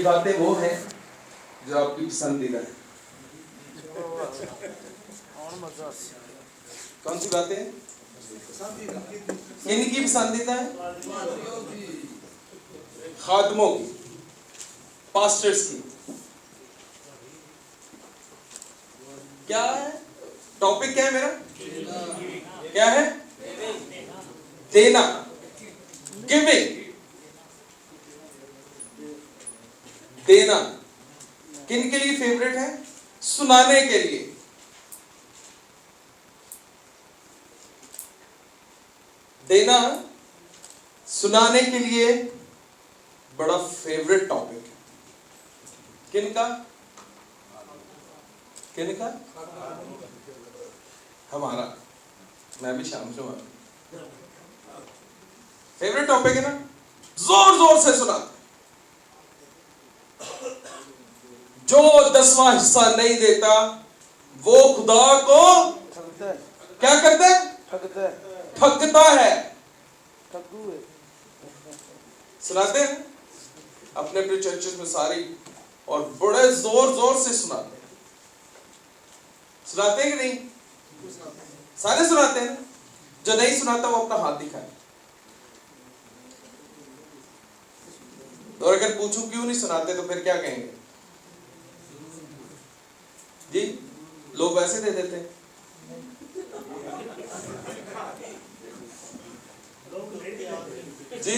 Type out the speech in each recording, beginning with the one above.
बातें वो हैं जो आपकी पसंदीदा है। कौन सी बातें किनकी पसंदीदा है? खादमों की, पास्टर्स की। क्या है टॉपिक? क्या है मेरा? क्या है? देना, गिविंग। देना किन के लिए फेवरेट है? सुनाने के लिए। देना सुनाने के लिए बड़ा फेवरेट टॉपिक है। किनका? किनका? हमारा। मैं भी शाम से फेवरेट टॉपिक है ना। जोर जोर से सुना। जो 10वां हिस्सा नहीं देता वो खुदा को क्या करता है? ठगता है। सुनाते हैं अपने अपने चर्चेस में सारी, और बड़े जोर जोर से सुनाते हैं। सुनाते हैं कि नहीं? सारे सुनाते हैं। जो नहीं सुनाता वो अपना हाथ दिखाए। और अगर पूछूं क्यों नहीं सुनाते तो फिर क्या कहेंगे? जी लोग वैसे दे देते हैं। जी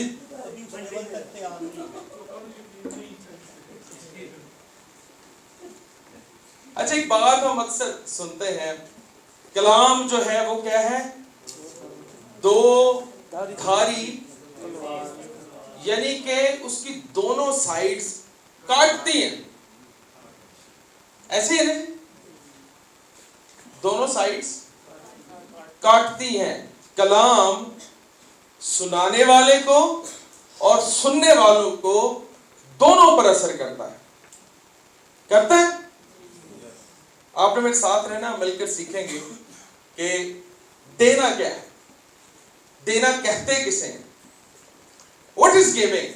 अच्छा, एक बात हम अक्सर सुनते हैं, कलाम जो है वो क्या है? दो धारी, यानी कि उसकी दोनों साइड्स काटती हैं। ऐसे है ना? दोनों साइड्स काटती हैं। कलाम सुनाने वाले को और सुनने वालों को दोनों पर असर करता है। करता है? आपने मेरे साथ रहना, मिलकर सीखेंगे कि देना क्या है, देना कहते किसे हैं। What is giving?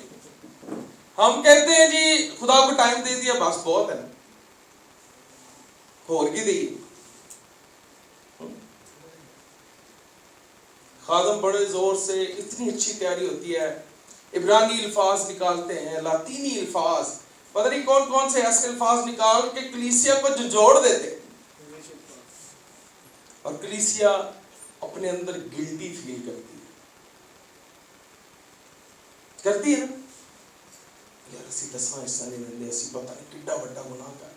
हम कहते हैं जी खुदा को टाइम दे दिया बस बहुत है, और की दी। खादम बड़े जोर से, इतनी अच्छी तैयारी होती है, इब्रानी अल्फाज निकालते हैं, लातीनी अल्फाज, पता नहीं कौन कौन से ऐसे अल्फाज निकाल के कलीसिया को जोड़ देते, और कलीसिया अपने अंदर गिल्टी फील करती है ना। यार असी 10वां हिस्सा नहीं देंगे, असी पता नहीं किड्डा बड़ा गुनाह कर।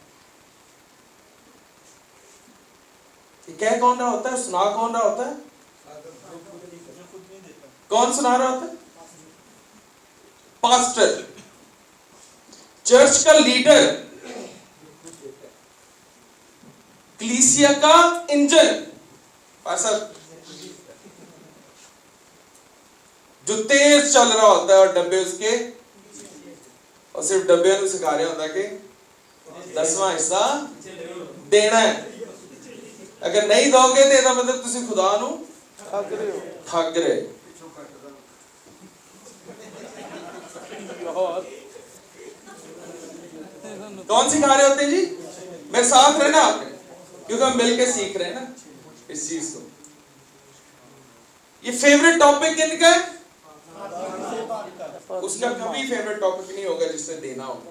कह कौन रहा होता है? सुना कौन रहा होता है? कौन सुना रहा होता है? पास्टर, चर्च का लीडर, कलीसिया का इंजन। पास्टर जो तेज चल रहा होता है और डब्बे उसके, और सिर्फ डब्बे को सिखा रहा होता है कि 10वां हिस्सा देना है। अगर नहीं दोगे तो ਇਹਦਾ मतलब ਤੁਸੀਂ खुदा ਨੂੰ ठग रहे हो। कौन सिखा रहे होते हैं जी? मेरे साथ रहना आपने, क्योंकि हम मिलकर सीख रहे हैं ना इस चीज को। ये फेवरेट टॉपिक किनका है? उसका कभी फेवरेट टॉपिक नहीं होगा जिससे देना होगा।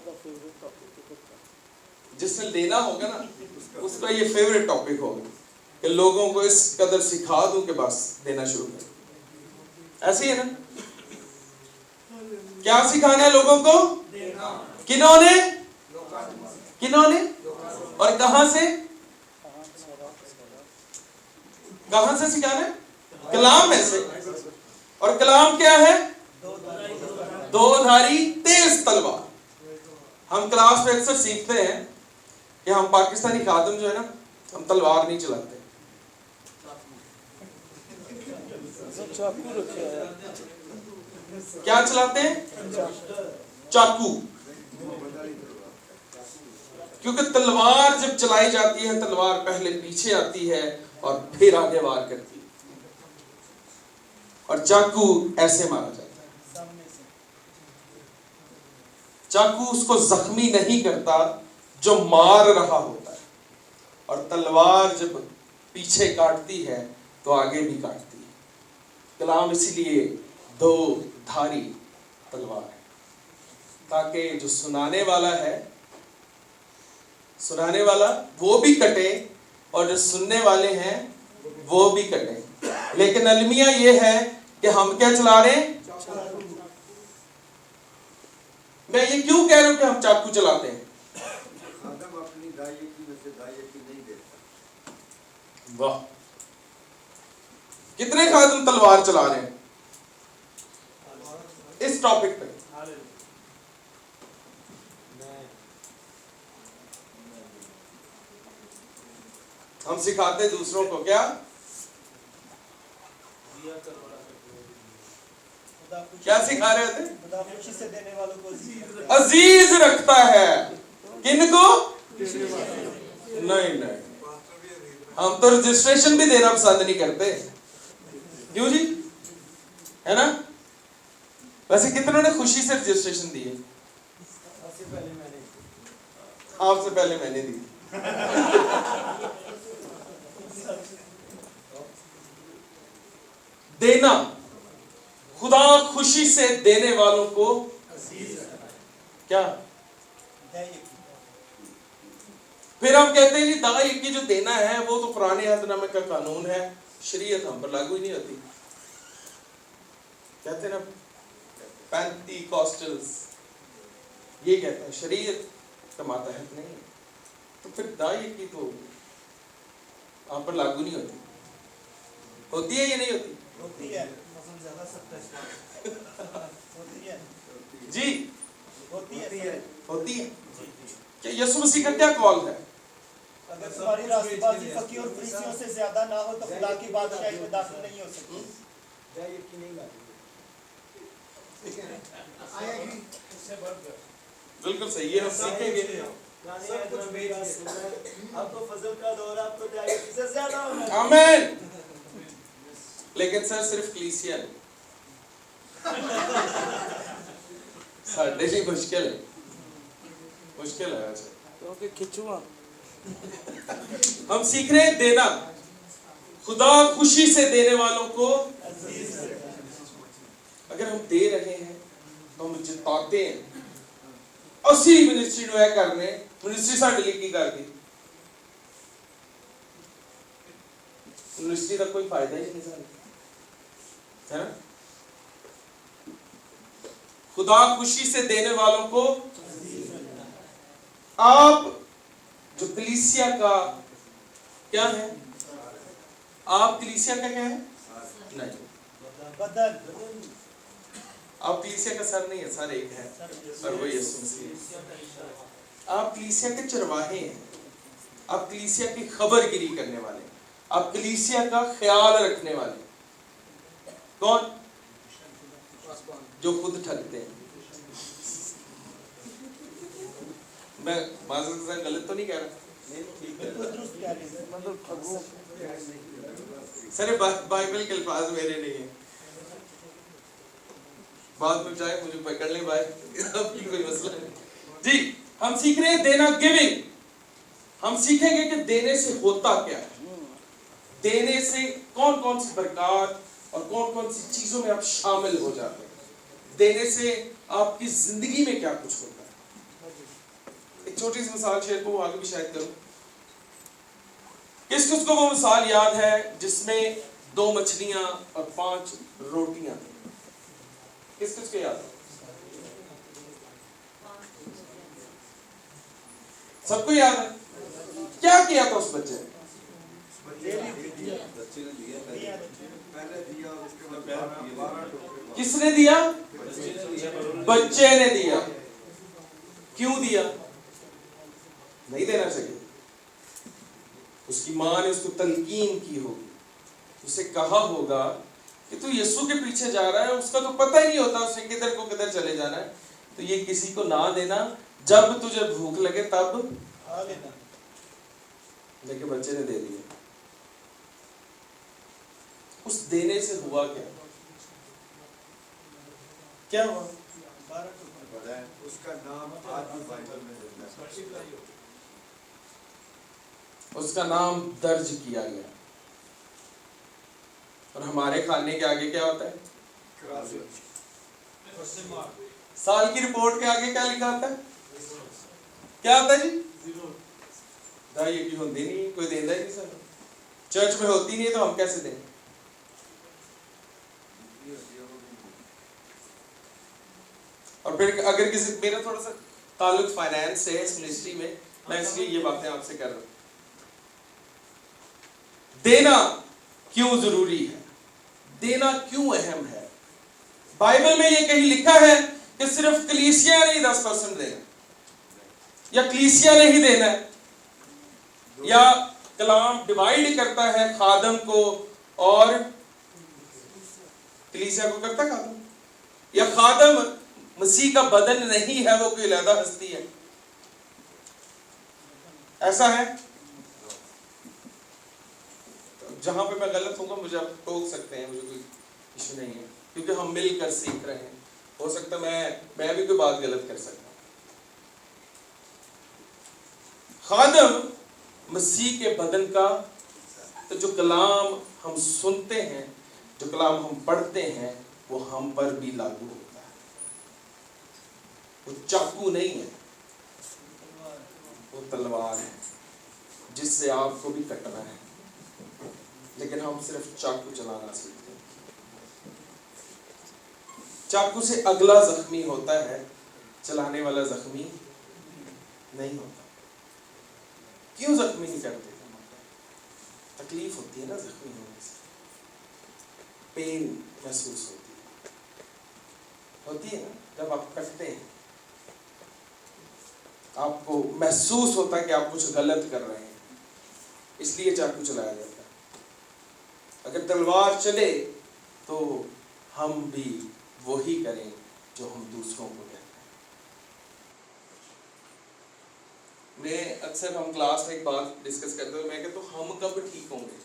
जिससे देना होगा ना उसका ये फेवरेट टॉपिक होगा कि लोगों को इस कदर सिखा दूं कि बस देना शुरू कर। ऐसे ही है ना? क्या सिखाना है लोगों को? किन्होंने? किन्होंने? और कहां से? कहां से सिखाना है? कलाम में से। और कलाम क्या है? दो धारी तेज तलवार। हम क्लास में अक्सर सीखते हैं कि हम पाकिस्तानी खादम जो है ना, हम तलवार नहीं चलाते। क्या चलाते हैं? चाकू। क्योंकि तलवार जब चलाई जाती है, तलवार पहले पीछे आती है और फिर आगे वार करती है, और चाकू ऐसे मारा जाता है। चाकू उसको जख्मी नहीं करता जो मार रहा होता है, और तलवार जब पीछे काटती है तो आगे भी काटती है। कलाम इसीलिए दो धारी तलवार है, ताकि जो सुनाने वाला है, सुनाने वाला वो भी कटे और जो सुनने वाले हैं वो भी कटे। लेकिन अलमिया ये है कि हम क्या चला रहे हैं? मैं ये क्यों कह रहा हूं कि हम चाकू चलाते हैं? आदम अपनी दाई की में से दाई की नहीं देता। वाह, कितने खादम तलवार चला रहे हैं इस टॉपिक पे? हम सिखाते दूसरों को क्या क्या सिखा रहे थे? खुशी से देने वालों को अजीज रखता है। किनको? नहीं नहीं, हम तो रजिस्ट्रेशन भी देना पसंद नहीं करते, क्यों जी? है ना? वैसे कितनों ने खुशी से रजिस्ट्रेशन दिए? आपसे पहले मैंने दी। देना, खुदा खुशी से देने वालों को क्या? फिर हम कहते हैं जी दाई की जो देना है वो तो पुराने अहदनामे का कानून है, शरीयत हम पर लागू ही नहीं होती। कहते हैं ना पेंटिकॉस्टल्स, ये कहते हैं शरीयत का मातहत नहीं है, तो फिर दाई की तो हम पर लागू नहीं होती। होती है या नहीं होती? होती है, ज्यादा सख्त होती है जी, होती है होती है। क्या यीशु मसीह का क्या कॉल है? अगर तुम्हारी रास्तबाजी फकीर और फरीसियों से ज्यादा ना हो तो खुदा की बादशाही में दाखिल नहीं हो सकती। बिल्कुल सही है, हम सीखेंगे। सब कुछ बेच अब तो फजल का दौर, अब तो से ज्यादा होना। आमीन। लेकिन सर सिर्फ कलीसिया नहीं, साढ़े लिए मुश्किल है, मुश्किल है वैसे तो खिंचुआ। हम सीख रहे हैं देना, खुदा खुशी से देने वालों को। अगर हम दे रहे हैं तो हम जिताते हैं। असली मिनिस्ट्री जो है करने, मिनिस्ट्री साढ़े लिए की कर दी, मिनिस्ट्री का कोई फायदा ही नहीं सारे, है ना? खुदा खुशी से देने वालों को। आप जो कलीसिया का क्या है? आप कलीसिया का क्या है? नहीं, बदन। आप कलीसिया का सर नहीं है, सर एक है और वो यीशु मसीह। आप कलीसिया के चरवाहे हैं, आप कलीसिया की खबरगिरी करने वाले, आप कलीसिया का ख्याल रखने वाले। कौन? जो खुद ठगते हैं। मैं माज़रत से गलत तो नहीं कह रहा? सर बाइबल के अल्फाज मेरे नहीं है, बाद में चाहे मुझे पकड़ ले भाई, आपकी कोई मसला नहीं जी। हम सीख रहे हैं देना, गिविंग। हम सीखेंगे कि देने से होता क्या है, देने से कौन कौन सी बरकत और कौन कौन सी चीजों में आप शामिल हो जाते हैं, देने से आपकी जिंदगी में क्या कुछ होता है। एक छोटी सी मिसाल शेयर को आगे भी शायद करूं। किस किस को वो मिसाल याद है जिसमें 2 मछलियां और 5 रोटियां थी? किस किस को याद है? सबको याद है? क्या किया था उस बच्चे ने? किसने दिया? बच्चे ने दिया। क्यों दिया? नहीं देना चाहिए। उसकी माँ ने उसको तलकीन की होगी, उसे कहा होगा कि तू यीशु के पीछे जा रहा है, उसका तो पता ही नहीं होता उसे किधर को किधर चले जाना है, तो ये किसी को ना देना, जब तुझे भूख लगे तब खा लेना। लेकिन बच्चे ने दे दिया। उस देने से हुआ क्या? क्या हुआ? पढ़ा है, उसका नाम आज भी बाइबल में जिंदा है। उसका नाम दर्ज किया गया। और हमारे खाने के आगे क्या होता है? साल की रिपोर्ट के आगे क्या लिखा होता है? क्या होता है जी? दाई की होती नहीं, कोई देता ही नहीं सर। चर्च में होती नहीं तो हम कैसे दें? और फिर अगर किसी, मेरा थोड़ा सा ताल्लुक फाइनेंस से है इस मिनिस्ट्री में, मैं इसलिए ये बातें आपसे कर रहा हूं। देना क्यों जरूरी है? देना क्यों अहम है? बाइबल में ये कहीं लिखा है कि सिर्फ कलीसिया नहीं 10% देना, या कलीसिया नहीं देना है, या कलाम डिवाइड करता है खादम को और कलीसिया को करता खादम, या खादम मसीह का बदन नहीं है, वो कोई अलग हस्ती है। ऐसा है? जहां पे मैं गलत होऊंगा मुझे आप टोक सकते हैं, मुझे कोई इशू नहीं है, क्योंकि हम मिलकर सीख रहे हैं। हो सकता है मैं भी कोई बात गलत कर सकता हूं। खादम मसीह के बदन का, तो जो कलाम हम सुनते हैं, जो कलाम हम पढ़ते हैं, वो हम पर भी लागू होता है। वो चाकू नहीं है, वो तलवार है जिससे आपको भी कटना है, लेकिन हम सिर्फ चाकू चलाना सीखते हैं। चाकू से अगला जख्मी होता है, चलाने वाला जख्मी नहीं होता। क्यों जख्मी नहीं करते? तकलीफ होती है ना जख्मी होने से, पेन महसूस होती है ना जब आप कटते हैं, आपको महसूस होता है कि आप कुछ गलत कर रहे हैं, इसलिए चाकू चलाया जाता है। अगर तलवार चले तो हम भी वही करें जो हम दूसरों को कहते हैं। मैं अक्सर, हम क्लास में एक बात डिस्कस करते हुए मैं कहता हूं, हम कब ठीक होंगे?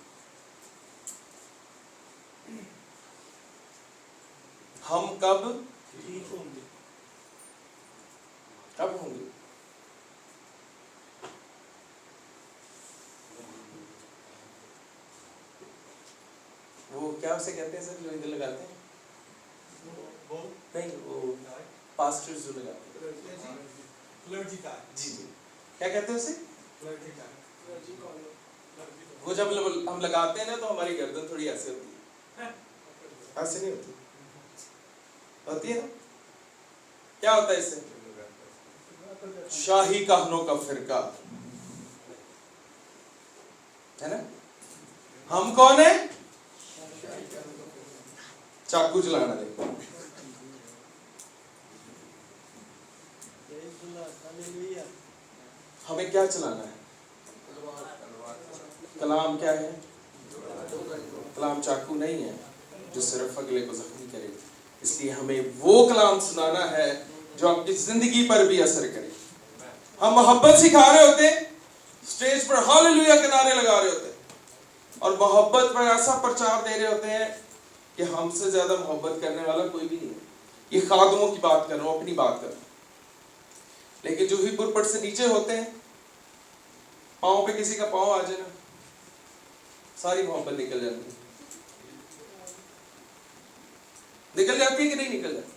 हम कब ठीक होंगे? कब होंगे? वो क्या उसे कहते हैं सर जो इधर लगाते हैं? वो नहीं, वो पास्टर्स जो लगाते हैं। जी जी, क्या कहते हैं उसे? वो जब हम लगाते हैं ना तो हमारी गर्दन थोड़ी ऐसे होती है, ऐसे नहीं होती, होती है ना? क्या होता है इससे? शाही कहनों का फिरका है ना। हम कौन है? चाकू चलाना देखो। हमें क्या चलाना है? कलाम क्या है? कलाम चाकू नहीं है जो सिर्फ अगले को जख्मी करे, इसलिए हमें वो कलाम सुनाना है जो आपकी जिंदगी पर भी असर करे। हम मोहब्बत सिखा रहे होते, स्टेज पर हालेलुया के नारे लगा रहे होते, और मोहब्बत पर ऐसा प्रचार दे रहे होते हैं कि हमसे ज्यादा मोहब्बत करने वाला कोई भी नहीं है। ये खादमों की बात कर रहा हूं, अपनी बात कर रहा हूं। लेकिन जो ही पुरपट से नीचे होते हैं, पांव पे किसी का पांव आ जाए ना, सारी मोहब्बत निकल जाती है। निकल जाती है कि नहीं निकल जाती?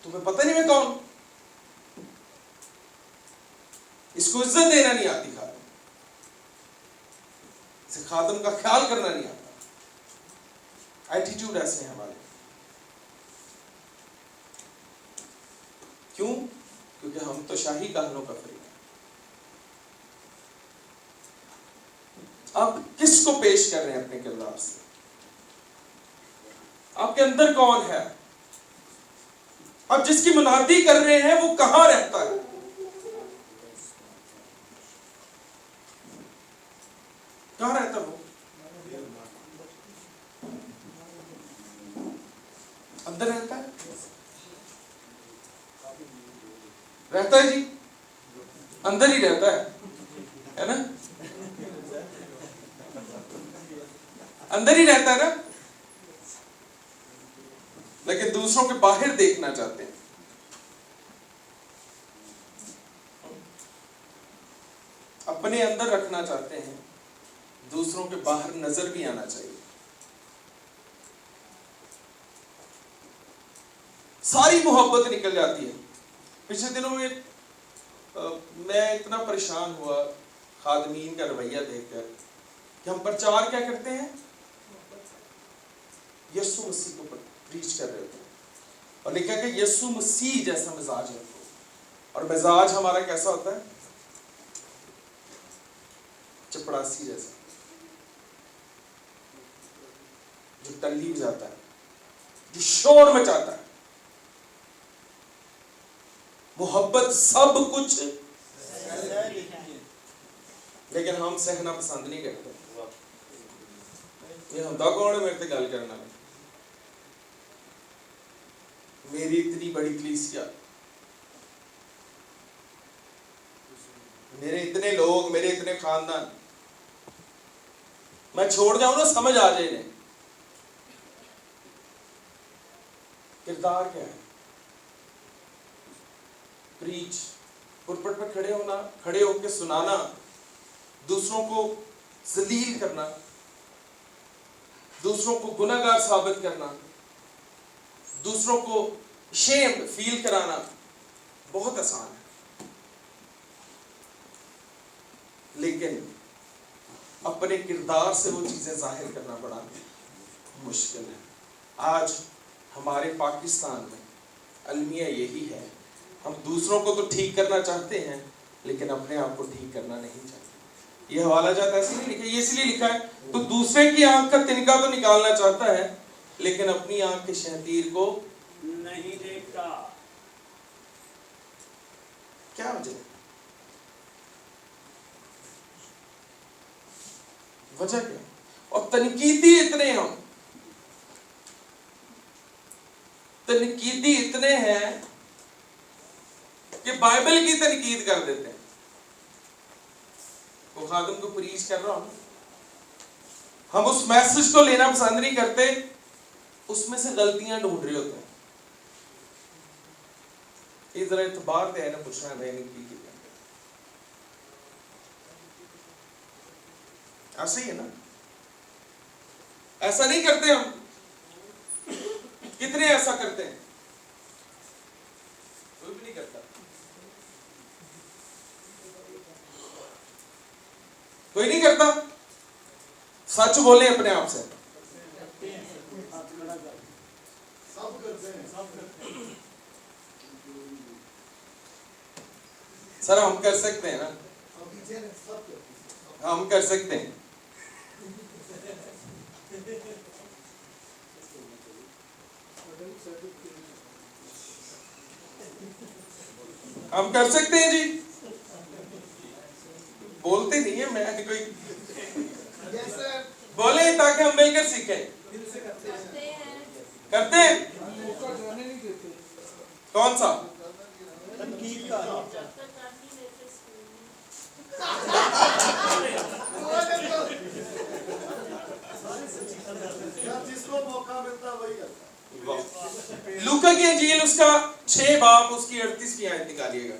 तुम्हें पता नहीं मैं कौन? इसको इज्जत देना नहीं आती खादम, इसे खादम का ख्याल करना नहीं आता। एटीट्यूड ऐसे हैं हमारे। क्यों? क्योंकि हम तो शाही कानूनों का फरीक है। आप किसको पेश कर रहे हैं अपने किरदार से? आपके अंदर कौन है? आप जिसकी मुनादी कर रहे हैं वो कहां रहता है? कहां रहता है वो? अंदर रहता है? रहता है जी, अंदर ही रहता है ना? अंदर ही रहता है ना? लेकिन दूसरों के बाहर देखना चाहते हैं। अपने अंदर रखना चाहते हैं, दूसरों के बाहर नजर भी आना चाहिए। सारी मोहब्बत निकल जाती है। पिछले दिनों में मैं इतना परेशान हुआ खादमीन का रवैया देखकर कि हम प्रचार क्या करते हैं, यीशु मसीह को प्रीच कर रहे होते हैं और लिखा कि यीशु मसीह जैसा मिजाज है। और मिजाज हमारा कैसा होता है? चपड़ासी जैसा, जो टल्ली बजाता है, जो शोर मचाता है। मोहब्बत सब कुछ, लेकिन हम सहना पसंद नहीं करते। ये हम कौन है मेरे से गल करना है? मेरी इतनी बड़ी कलीसिया, मेरे इतने लोग, मेरे इतने खानदान, मैं छोड़ जाऊं ना, समझ आ जाए इन्हें। किरदार क्या है? प्रीच, पुरपट पर खड़े होना, खड़े होकर सुनाना, दूसरों को जलील करना, दूसरों को गुनाहगार साबित करना, दूसरों को शेम फील कराना बहुत आसान है, लेकिन अपने किरदार से वो चीजें जाहिर करना बड़ा मुश्किल है। आज हमारे पाकिस्तान में अलमिया यही है, हम दूसरों को तो ठीक करना चाहते हैं, लेकिन अपने आप को ठीक करना नहीं चाहते। ये हवाला जात ऐसे नहीं लिखा, ये इसलिए लिखा है तो दूसरे की आंख का तिनका तो निकालना चाहता है, लेकिन अपनी आंख के शहतीर को नहीं देखता। क्या वजह? वजह क्या? और तनकीदी इतने, हम तनकीदी इतने हैं कि बाइबल की तनकीद कर देते हैं। वो खादम को प्रीच कर रहा हूं, हम उस मैसेज को लेना पसंद नहीं करते, उसमें से गलतियां ढूंढ रहे होते हैं। इस तरह इतबार दे ना पूछना है भाई की ऐसे ही है ना? ऐसा नहीं करते हम? कितने ऐसा करते हैं? कोई भी नहीं करता। कोई नहीं करता। सच बोले अपने आप से। सर हम कर सकते हैं ना? हम कर सकते हैं। हम कर सकते हैं जी। बोलते नहीं है, मैं कोई बोले ताकि हम मिलकर सीखें। करते हैं। कौन सा? तनकीद का। जिसको मौका मिलता वही करता। लूका की इंजील उसका 6 बाब उसकी 38वीं आयत निकालिएगा।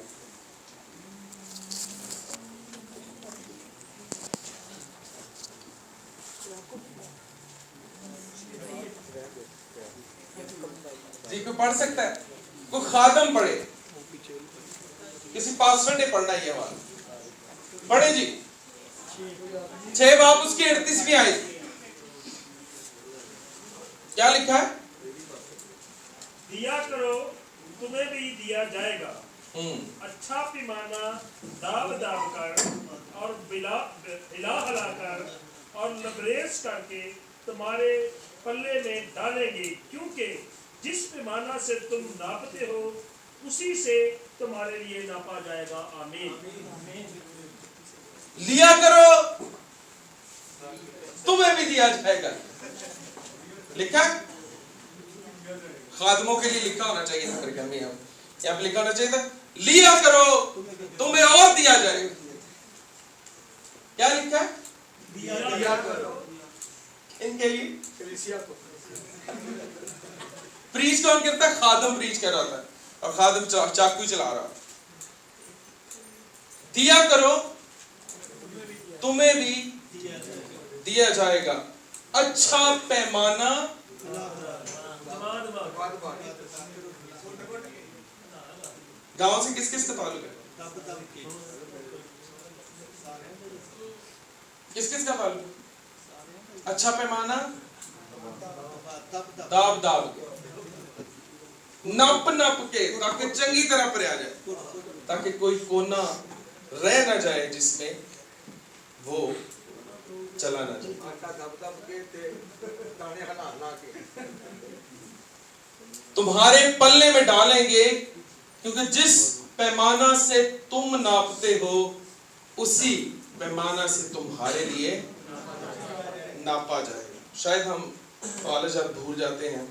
जी कोई पढ़ सकता है? कोई खादम पढ़े, किसी पास्टर ने पढ़ना ये वाला पढ़े जी। 6 बाब उसकी 38वीं आयत क्या लिखा है? दिया करो तुम्हें भी दिया जाएगा, अच्छा पैमाना दाब दाब कर और हिला कर और लबरेज करके तुम्हारे पल्ले में डालेंगे, क्योंकि जिस पैमाना से तुम नापते हो उसी से तुम्हारे लिए नापा जाएगा। आमीन। लिया करो तुम्हें भी दिया जाएगा। लिखा खादमों के लिए लिखा होना चाहिए था, यहाँ पे लिखा होना चाहिए था लिया करो तुम्हें और दिया जाएगा। क्या लिखा है? दिया करो। इनके लिए प्रीच कौन करता है? खादम प्रीच कर रहा था और खादम चाकू चला रहा। दिया करो तुम्हें भी दिया जाएगा, अच्छा पैमाना। गांव से किस किस का ताल्लुक है? किस किस का ताल्लुक? अच्छा पैमाना, दाब दाब के, नप नप के, ताकि चंगी तरह पर आ जाए, ताकि कोई कोना रह ना जाए जिसमें वो चला ना जाए। आटा दब के ते दाने हला के तुम्हारे पल्ले में डालेंगे, क्योंकि जिस पैमाना से तुम नापते हो उसी पैमाना से तुम्हारे लिए नापा जाएगा। शायद हम कॉलेज अब भूल जाते हैं,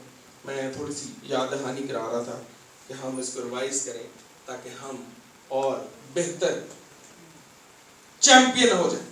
मैं थोड़ी सी याद दहानी करा रहा था कि हम इसको रिवाइज करें ताकि हम और बेहतर चैंपियन हो जाए।